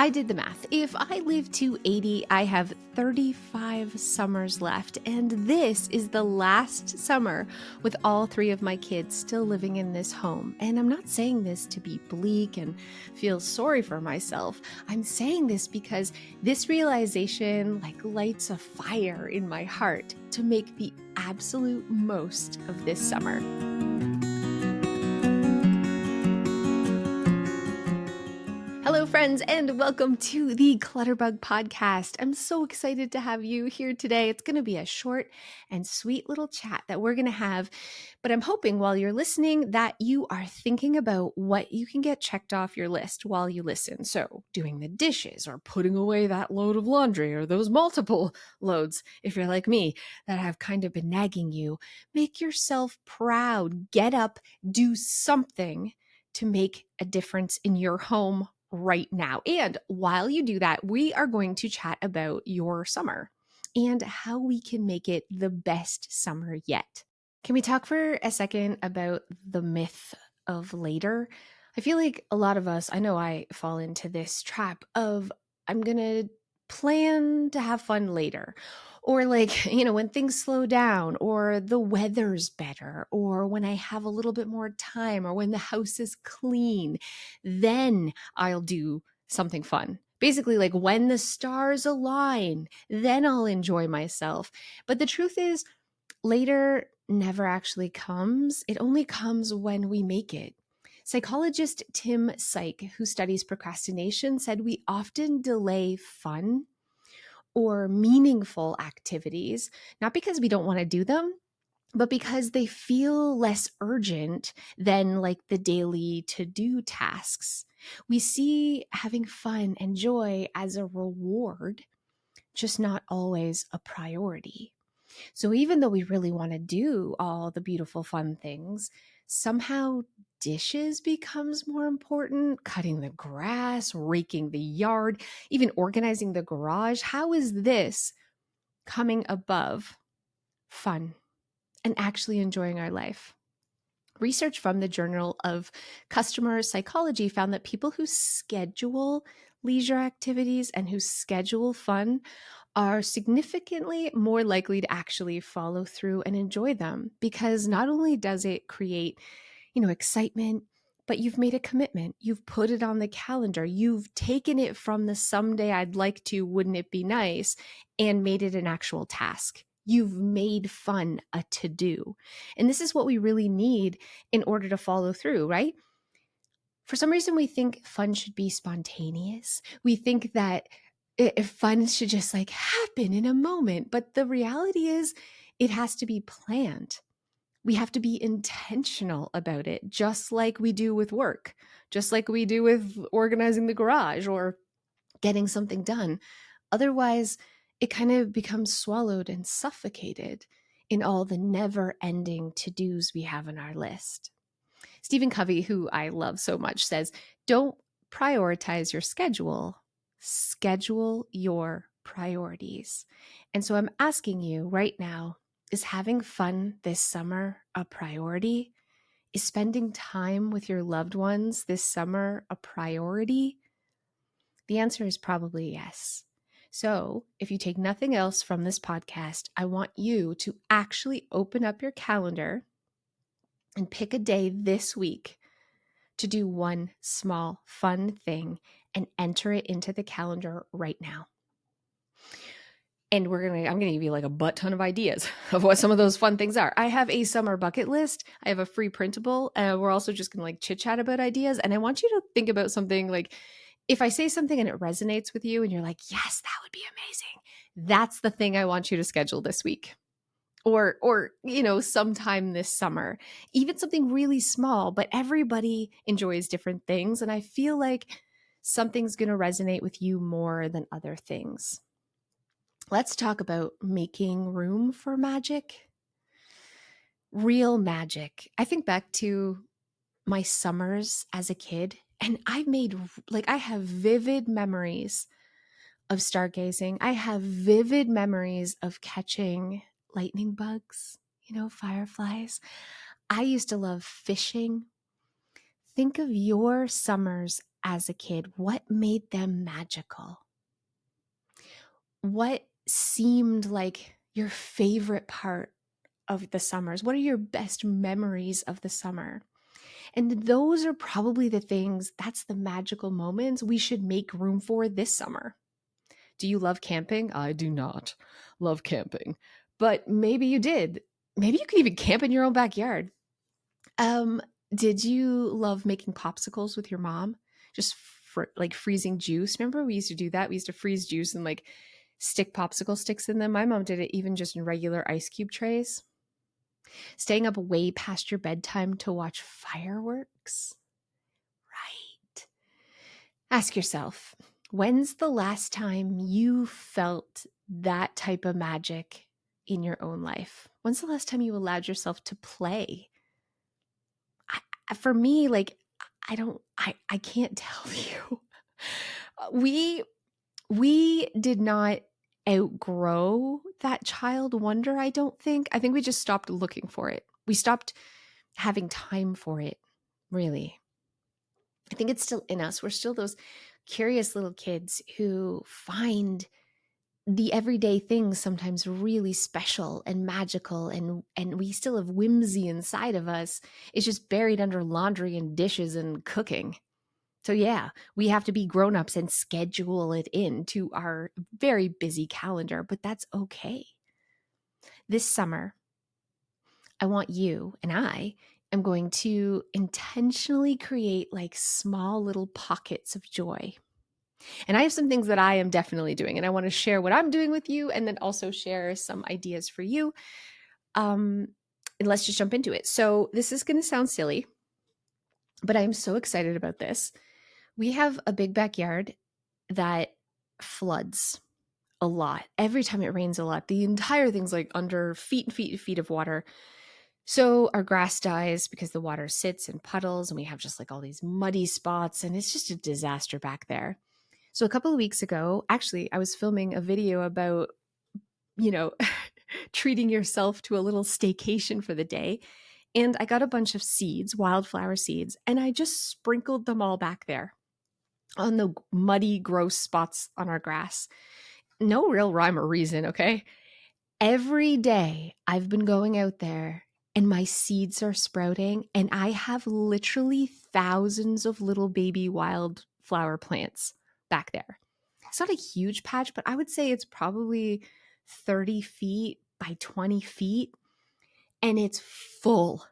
I did the math. If I live to 80, I have 35 summers left, and this is the last summer with all three of my kids still living in this home. And I'm not saying this to be bleak and feel sorry for myself. I'm saying this because this realization lights a fire in my heart to make the absolute most of this summer. Hello, friends, and welcome to the Clutterbug podcast. I'm so excited to have you here today. It's going to be a short and sweet little chat that we're going to have, but I'm hoping while you're listening that you are thinking about what you can get checked off your list while you listen. So doing the dishes or putting away that load of laundry or those multiple loads, if you're like me, that have kind of been nagging you. Make yourself proud. Get up, do something to make a difference in your home right now. And while you do that, we are going to chat about your summer and how we can make it the best summer yet. Can we talk for a second about the myth of later? I feel like a lot of us, I know I fall into this trap of I'm going to plan to have fun later. Or when things slow down, or the weather's better, or when I have a little bit more time, or when the house is clean, then I'll do something fun. Basically, like when the stars align, then I'll enjoy myself. But the truth is, later never actually comes. It only comes when we make it. Psychologist Tim Syke, who studies procrastination, said we often delay fun or meaningful activities, not because we don't want to do them, but because they feel less urgent than the daily to-do tasks. We see having fun and joy as a reward, just not always a priority. So even though we really want to do all the beautiful fun things, somehow dishes becomes more important, cutting the grass, raking the yard, even organizing the garage. How is this coming above fun and actually enjoying our life? Research from the Journal of Customer Psychology found that people who schedule leisure activities and who schedule fun are significantly more likely to actually follow through and enjoy them, because not only does it create, excitement, but you've made a commitment. You've put it on the calendar. You've taken it from the someday I'd like to, wouldn't it be nice, and made it an actual task. You've made fun a to-do. And this is what we really need in order to follow through, right? For some reason, we think fun should be spontaneous. We think that if fun should just happen in a moment. But the reality is it has to be planned. We have to be intentional about it, just like we do with work, just like we do with organizing the garage or getting something done. Otherwise, it kind of becomes swallowed and suffocated in all the never-ending to-dos we have on our list. Stephen Covey, who I love so much, says, don't prioritize your schedule, schedule your priorities. And so I'm asking you right now, is having fun this summer a priority? Is spending time with your loved ones this summer a priority? The answer is probably yes. So, if you take nothing else from this podcast, I want you to actually open up your calendar and pick a day this week to do one small fun thing and enter it into the calendar right now. And I'm going to give you a butt ton of ideas of what some of those fun things are. I have a summer bucket list. I have a free printable. We're also just going to chit chat about ideas. And I want you to think about something if I say something and it resonates with you and you're like, yes, that would be amazing. That's the thing I want you to schedule this week. Or sometime this summer. Even something really small, but everybody enjoys different things. And I feel like something's going to resonate with you more than other things. Let's talk about making room for magic. Real magic. I think back to my summers as a kid, and I have vivid memories of stargazing. I have vivid memories of catching lightning bugs, fireflies. I used to love fishing. Think of your summers as a kid, what made them magical? What seemed like your favorite part of the summers? What are your best memories of the summer? And those are probably the things, that's the magical moments we should make room for this summer. Do you love camping? I do not love camping, but maybe you did. Maybe you could even camp in your own backyard. Um, did you love making popsicles with your mom? Just like freezing juice. Remember we used to do that? We used to freeze juice and like stick popsicle sticks in them. My mom did it even just in regular ice cube trays. Staying up way past your bedtime to watch fireworks. Right. Ask yourself, when's the last time you felt that type of magic in your own life? When's the last time you allowed yourself to play? For me, like, I can't tell you. We did not outgrow that child wonder, I don't think. I think we just stopped looking for it. We stopped having time for it, really. I think it's still in us. We're still those curious little kids who find the everyday things sometimes really special and magical, and we still have whimsy inside of us. It's just buried under laundry and dishes and cooking. So yeah, we have to be grown-ups and schedule it into our very busy calendar, but that's okay. This summer, I want you and I am going to intentionally create like small little pockets of joy. And I have some things that I am definitely doing, and I want to share what I'm doing with you and then also share some ideas for you. And let's just jump into it. So, this is going to sound silly, but I'm so excited about this. We have a big backyard that floods a lot. Every time it rains a lot, the entire thing's like under feet and feet and feet of water. So our grass dies because the water sits in puddles and we have just like all these muddy spots, and it's just a disaster back there. So a couple of weeks ago, actually, I was filming a video about, you know, treating yourself to a little staycation for the day. And I got a bunch of seeds, wildflower seeds, and I just sprinkled them all back there on the muddy, gross spots on our grass. No real rhyme or reason, okay? Every day I've been going out there and my seeds are sprouting, and I have literally thousands of little baby wildflower plants back there. It's not a huge patch, but I would say it's probably 30 feet by 20 feet, and it's full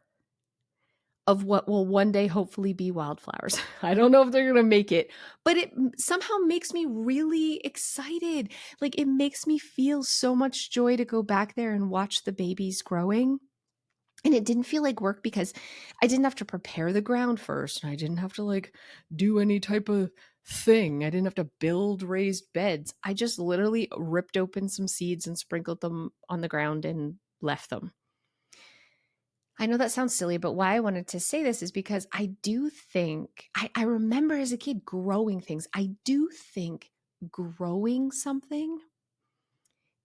of what will one day hopefully be wildflowers. I don't know if they're going to make it, but it somehow makes me really excited. Like, it makes me feel so much joy to go back there and watch the babies growing. And it didn't feel like work because I didn't have to prepare the ground first, and I didn't have to like do any type of thing. I didn't have to build raised beds. I just literally ripped open some seeds and sprinkled them on the ground and left them. I know that sounds silly, but why I wanted to say this is because I do think, I remember as a kid growing things. I do think growing something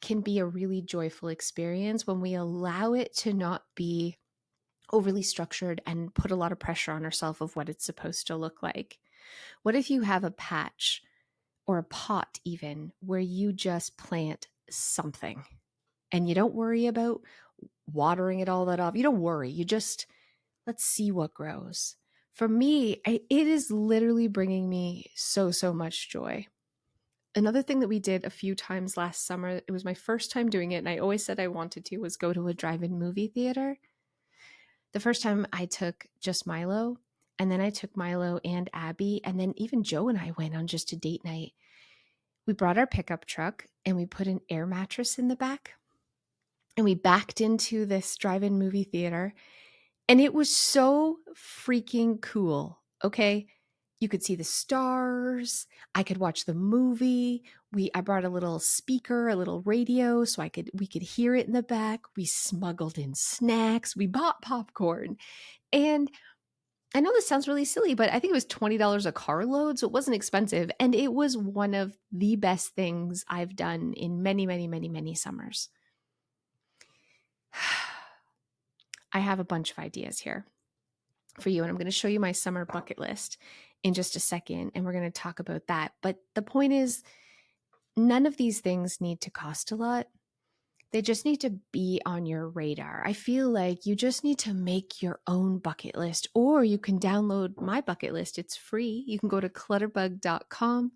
can be a really joyful experience when we allow it to not be overly structured and put a lot of pressure on ourselves of what it's supposed to look like. What if you have a patch or a pot even where you just plant something and you don't worry about watering it all that off? You don't worry. You just, let's see what grows. For me, it is literally bringing me so much joy. Another thing that we did a few times last summer, it was my first time doing it, and I always said I wanted to, was go to a drive-in movie theater. The first time I took just Milo, and then I took Milo and Abby, and then even Joe and I went on just a date night. We brought our pickup truck and we put an air mattress in the back, and we backed into this drive-in movie theater. And it was so freaking cool. Okay. You could see the stars. I could watch the movie. I brought a little speaker, a little radio, so we could hear it in the back. We smuggled in snacks. We bought popcorn. And I know this sounds really silly, but I think it was $20 a carload, so it wasn't expensive. And it was one of the best things I've done in many summers. I have a bunch of ideas here for you, and I'm going to show you my summer bucket list. in just a second, and we're going to talk about that. But the point is, none of these things need to cost a lot. They just need to be on your radar. I feel like you just need to make your own bucket list, or you can download my bucket list. It's free. You can go to clutterbug.com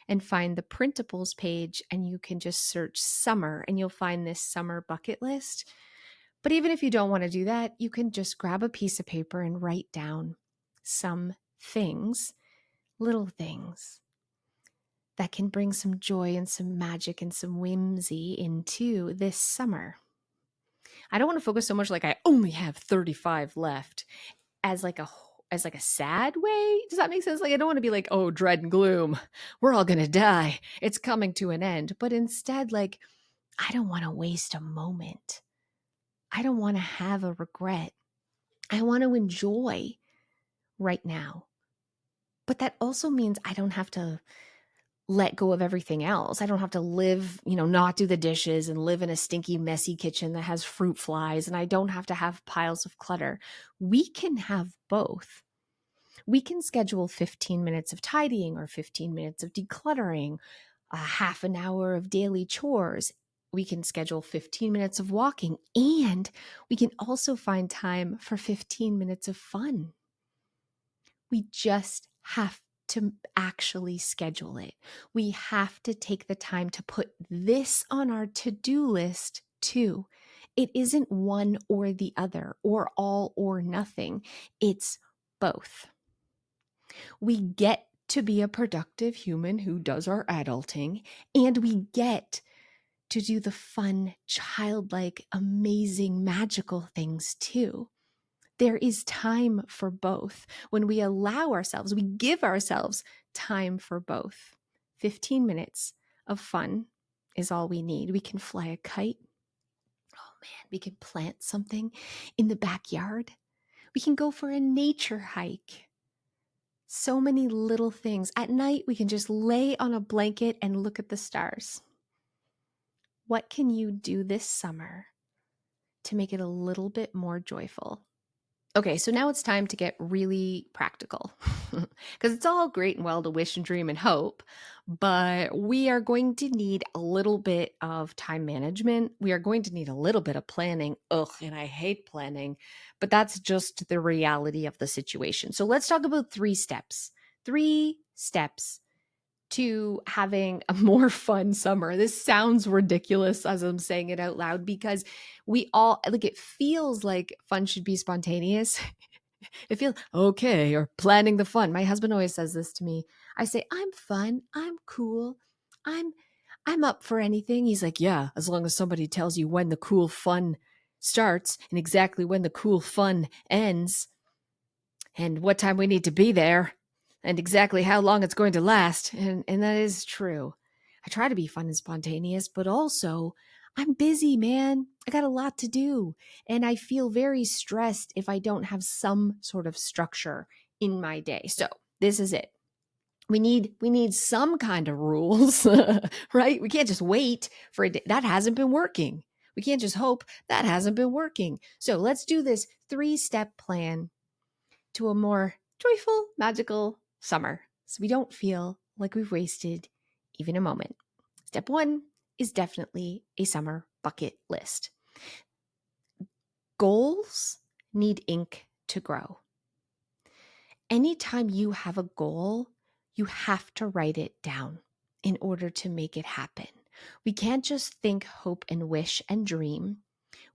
and find the printables page, and you can just search summer and you'll find this summer bucket list. But even if you don't want to do that, you can just grab a piece of paper and write down some things, little things that can bring some joy and some magic and some whimsy into this summer. I don't want to focus so much like I only have 35 left as like a sad way. Does that make sense? Like, I don't want to be like, oh, dread and gloom, we're all going to die, it's coming to an end. But instead, like, I don't want to waste a moment. I don't want to have a regret. I want to enjoy right now. But that also means I don't have to let go of everything else. I don't have to live, not do the dishes and live in a stinky, messy kitchen that has fruit flies. And I don't have to have piles of clutter. We can have both. We can schedule 15 minutes of tidying or 15 minutes of decluttering, a half an hour of daily chores. We can schedule 15 minutes of walking, and we can also find time for 15 minutes of fun. We just have to actually schedule it. We have to take the time to put this on our to-do list too. It isn't one or the other, or all or nothing. It's both. We get to be a productive human who does our adulting, and we get to do the fun, childlike, amazing, magical things too. There is time for both. When we allow ourselves, we give ourselves time for both. 15 minutes of fun is all we need. We can fly a kite. Oh man, we can plant something in the backyard. We can go for a nature hike. So many little things. At night, we can just lay on a blanket and look at the stars. What can you do this summer to make it a little bit more joyful? Okay, so now it's time to get really practical, because it's all great and well to wish and dream and hope, but we are going to need a little bit of time management. We are going to need a little bit of planning. Ugh, and I hate planning, but that's just the reality of the situation. So let's talk about 3 steps. 3 steps to having a more fun summer. This sounds ridiculous as I'm saying it out loud, because we all like, it feels like fun should be spontaneous. It feels okay, or planning the fun. My husband always says this to me. I say, I'm fun, I'm cool, I'm up for anything. He's like, yeah, as long as somebody tells you when the cool fun starts and exactly when the cool fun ends and what time we need to be there and exactly how long it's going to last. And that is true. I try to be fun and spontaneous, but also I'm busy, man. I got a lot to do. And I feel very stressed if I don't have some sort of structure in my day. So this is it. We need some kind of rules, right? We can't just wait for it. That hasn't been working. We can't just hope. That hasn't been working. So let's do this 3-step plan to a more joyful, magical summer, so we don't feel like we've wasted even a moment. Step 1 is definitely a summer bucket list. Goals need ink to grow. Anytime you have a goal, you have to write it down in order to make it happen. We can't just think, hope, and wish and dream.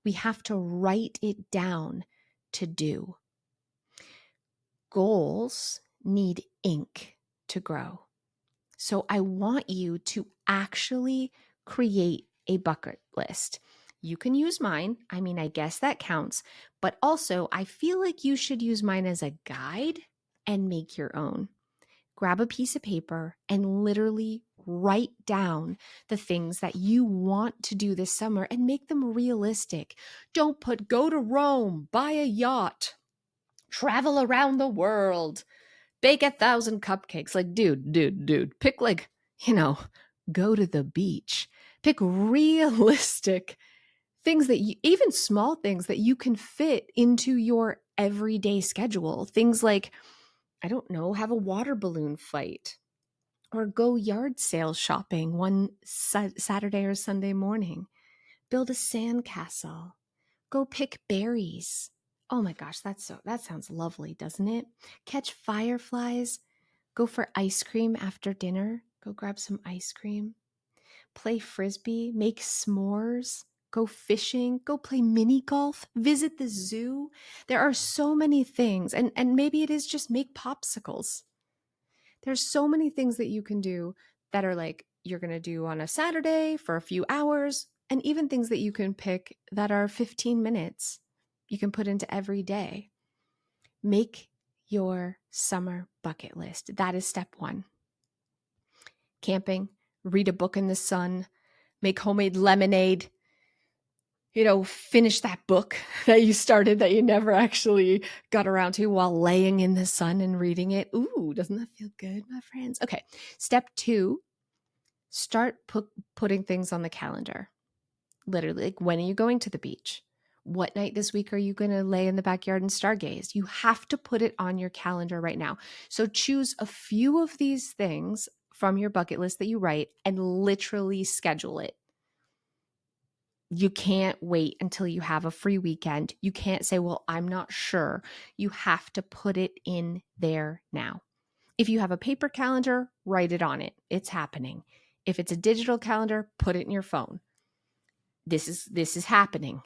We have to write it down to do. Goals need ink to grow. So I want you to actually create a bucket list. You can use mine. I mean, I guess that counts. But also, I feel like you should use mine as a guide and make your own. Grab a piece of paper and literally write down the things that you want to do this summer and make them realistic. Don't put go to Rome, buy a yacht, travel around the world, bake 1,000 cupcakes. Like, dude, pick go to the beach. Pick realistic things that even small things that you can fit into your everyday schedule. Things like I don't know, have a water balloon fight or go yard sale shopping one Saturday or Sunday morning. Build a sandcastle. Go pick berries. Oh my gosh, that sounds lovely, doesn't it? Catch fireflies. Go for ice cream after dinner. Go grab some ice cream. Play frisbee, make s'mores, go fishing, go play mini golf, visit the zoo. There are so many things. And maybe it is just make popsicles. There's so many things that you can do that are like you're going to do on a Saturday for a few hours, and even things that you can pick that are 15 minutes you can put into every day. Make your summer bucket list. That is step one. Camping, read a book in the sun, make homemade lemonade, finish that book that you started that you never actually got around to while laying in the sun and reading it. Ooh, doesn't that feel good, my friends? Okay. Step two, start putting things on the calendar. Literally, like, when are you going to the beach? What night this week are you going to lay in the backyard and stargaze? You have to put it on your calendar right now. So choose a few of these things from your bucket list that you write and literally schedule it. You can't wait until you have a free weekend. You can't say, well, I'm not sure. You have to put it in there now. If you have a paper calendar, write it on it. It's happening. If it's a digital calendar, put it in your phone. This is happening.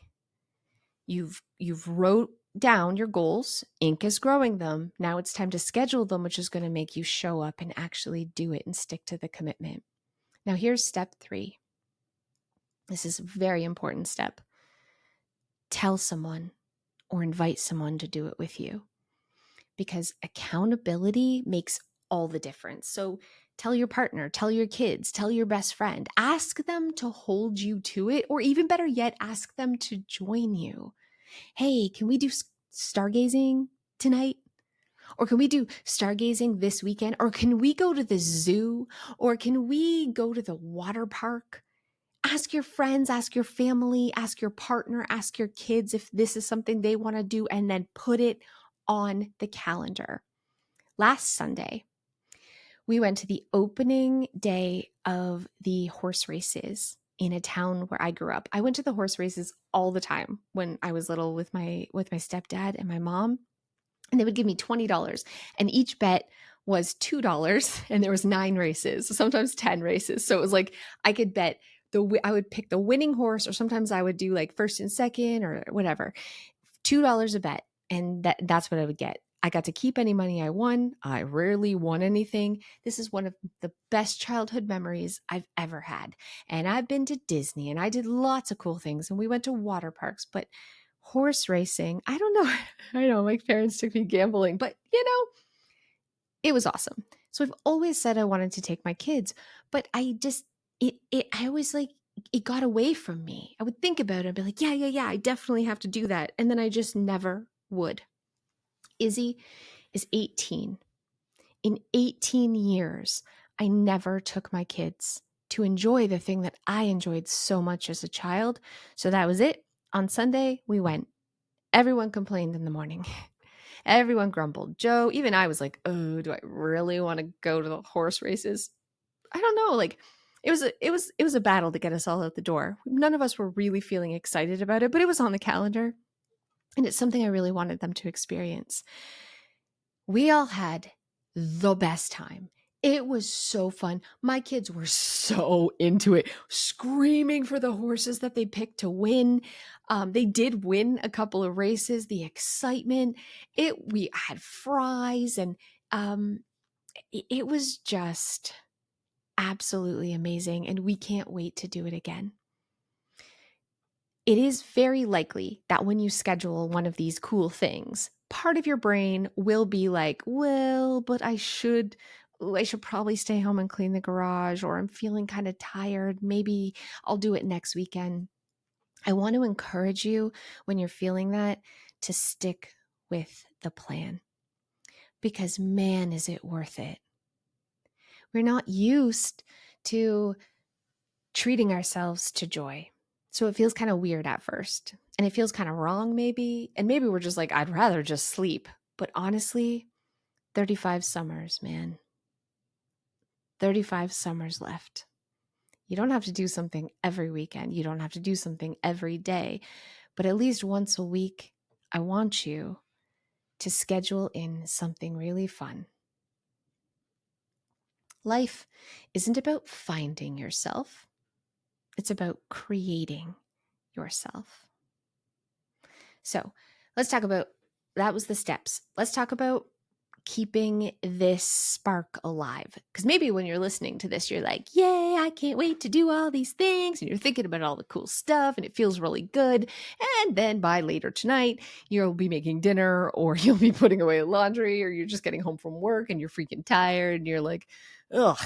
You've wrote down your goals. Ink is growing them. Now it's time to schedule them, which is going to make you show up and actually do it and stick to the commitment. Now here's step 3. This is a very important step. Tell someone or invite someone to do it with you, because accountability makes all the difference. So tell your partner, tell your kids, tell your best friend, ask them to hold you to it, or even better yet, ask them to join you. Hey, can we do stargazing tonight? Or can we do stargazing this weekend? Or can we go to the zoo? Or can we go to the water park? Ask your friends, ask your family, ask your partner, ask your kids if this is something they want to do, and then put it on the calendar. Last Sunday, we went to the opening day of the horse races in a town where I grew up. I went to the horse races all the time when I was little with my stepdad and my mom, and they would give me $20, and each bet was $2, and there was 9 races, sometimes 10 races. So it was like I could bet I would pick the winning horse, or sometimes I would do like first and second or whatever. $2 a bet, and that's what I would get. I got to keep any money I won. I rarely won anything. This is one of the best childhood memories I've ever had. And I've been to Disney, and I did lots of cool things, and we went to water parks, but horse racing, I don't know. I know my parents took me gambling, but it was awesome. So I've always said I wanted to take my kids, but I just, I always like, it got away from me. I would think about it and be like, yeah, I definitely have to do that. And then I just never would. Izzy is 18. In 18 years, I never took my kids to enjoy the thing that I enjoyed so much as a child. So that was it. On Sunday, we went. Everyone complained in the morning. Everyone grumbled. Joe, even I was like, oh, do I really want to go to the horse races? I don't know. Like, it was a battle to get us all out the door. None of us were really feeling excited about it, but it was on the calendar, and it's something I really wanted them to experience. We all had the best time. It was so fun. My kids were so into it, screaming for the horses that they picked to win. They did win a couple of races. The excitement, we had fries, and it was just absolutely amazing. And we can't wait to do it again. It is very likely that when you schedule one of these cool things, part of your brain will be like, well, but I should probably stay home and clean the garage, or I'm feeling kind of tired. Maybe I'll do it next weekend. I want to encourage you, when you're feeling that, to stick with the plan, because man, is it worth it. We're not used to treating ourselves to joy. So it feels kind of weird at first, and it feels kind of wrong maybe. And maybe we're just like, I'd rather just sleep. But honestly, 35 summers, man. 35 summers left. You don't have to do something every weekend. You don't have to do something every day. But at least once a week, I want you to schedule in something really fun. Life isn't about finding yourself, it's about creating yourself. So let's talk about that was the steps. Let's talk about keeping this spark alive. Because maybe when you're listening to this, you're like, yay, I can't wait to do all these things. And you're thinking about all the cool stuff and it feels really good. And then by later tonight, you'll be making dinner or you'll be putting away laundry or you're just getting home from work and you're freaking tired and you're like, ugh.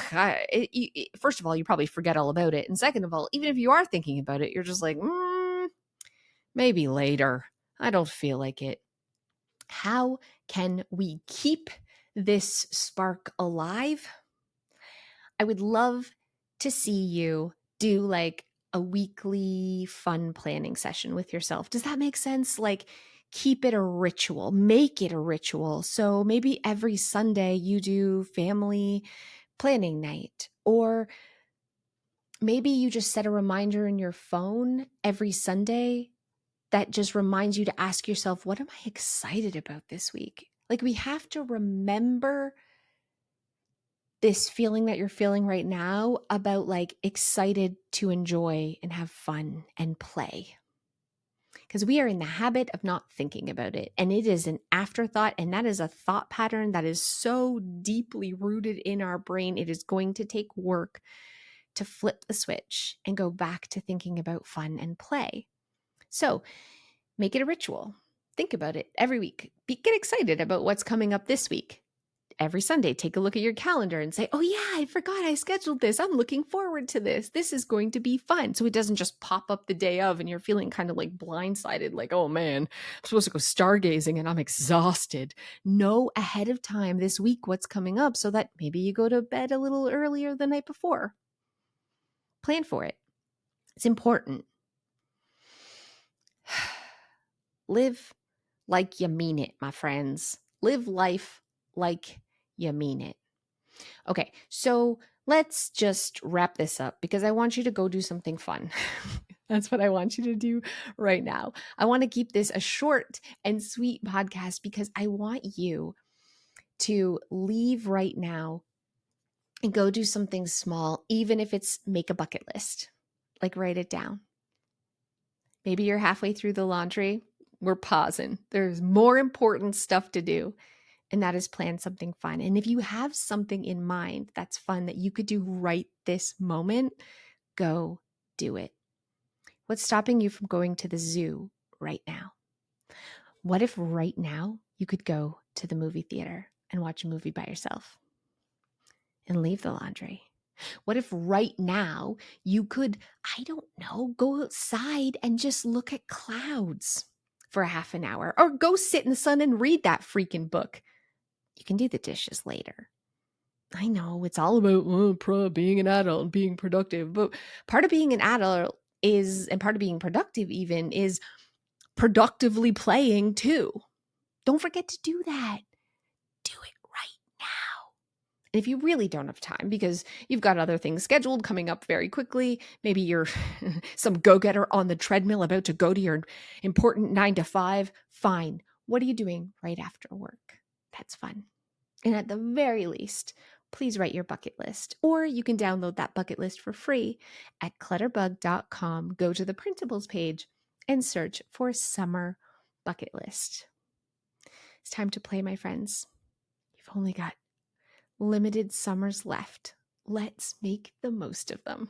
First of all, you probably forget all about it. And second of all, even if you are thinking about it, you're just like, maybe later. I don't feel like it. How can we keep this spark alive? I would love to see you do like a weekly fun planning session with yourself. Does that make sense? Like, keep it a ritual, make it a ritual. So maybe every Sunday you do family planning night, or maybe you just set a reminder in your phone every Sunday that just reminds you to ask yourself, what am I excited about this week? Like, we have to remember this feeling that you're feeling right now about like excited to enjoy and have fun and play. Because we are in the habit of not thinking about it. And it is an afterthought. And that is a thought pattern that is so deeply rooted in our brain. It is going to take work to flip the switch and go back to thinking about fun and play. So, make it a ritual. Think about it every week. Get excited about what's coming up this week. Every Sunday, take a look at your calendar and say, oh yeah, I forgot I scheduled this. I'm looking forward to this. This is going to be fun. So it doesn't just pop up the day of and you're feeling kind of like blindsided, like, oh man, I'm supposed to go stargazing and I'm exhausted. Know ahead of time this week what's coming up so that maybe you go to bed a little earlier the night before. Plan for it. It's important. Live like you mean it, my friends. Live life like you mean it. Okay, so let's just wrap this up because I want you to go do something fun. That's what I want you to do right now. I want to keep this a short and sweet podcast because I want you to leave right now and go do something small, even if it's make a bucket list. Like, write it down. Maybe you're halfway through the laundry. We're pausing. There's more important stuff to do. And that is plan something fun. And if you have something in mind that's fun that you could do right this moment, go do it. What's stopping you from going to the zoo right now? What if right now you could go to the movie theater and watch a movie by yourself and leave the laundry? What if right now you could, I don't know, go outside and just look at clouds for a half an hour or go sit in the sun and read that freaking book? You can do the dishes later. I know it's all about being an adult and being productive, but part of being an adult is, and part of being productive even, is productively playing too. Don't forget to do that. Do it right now. And if you really don't have time because you've got other things scheduled coming up very quickly, maybe you're some go-getter on the treadmill about to go to your important 9 to 5, fine. What are you doing right after work? That's fun. And at the very least, please write your bucket list, or you can download that bucket list for free at clutterbug.com. Go to the printables page and search for summer bucket list. It's time to play, my friends. You've only got limited summers left. Let's make the most of them.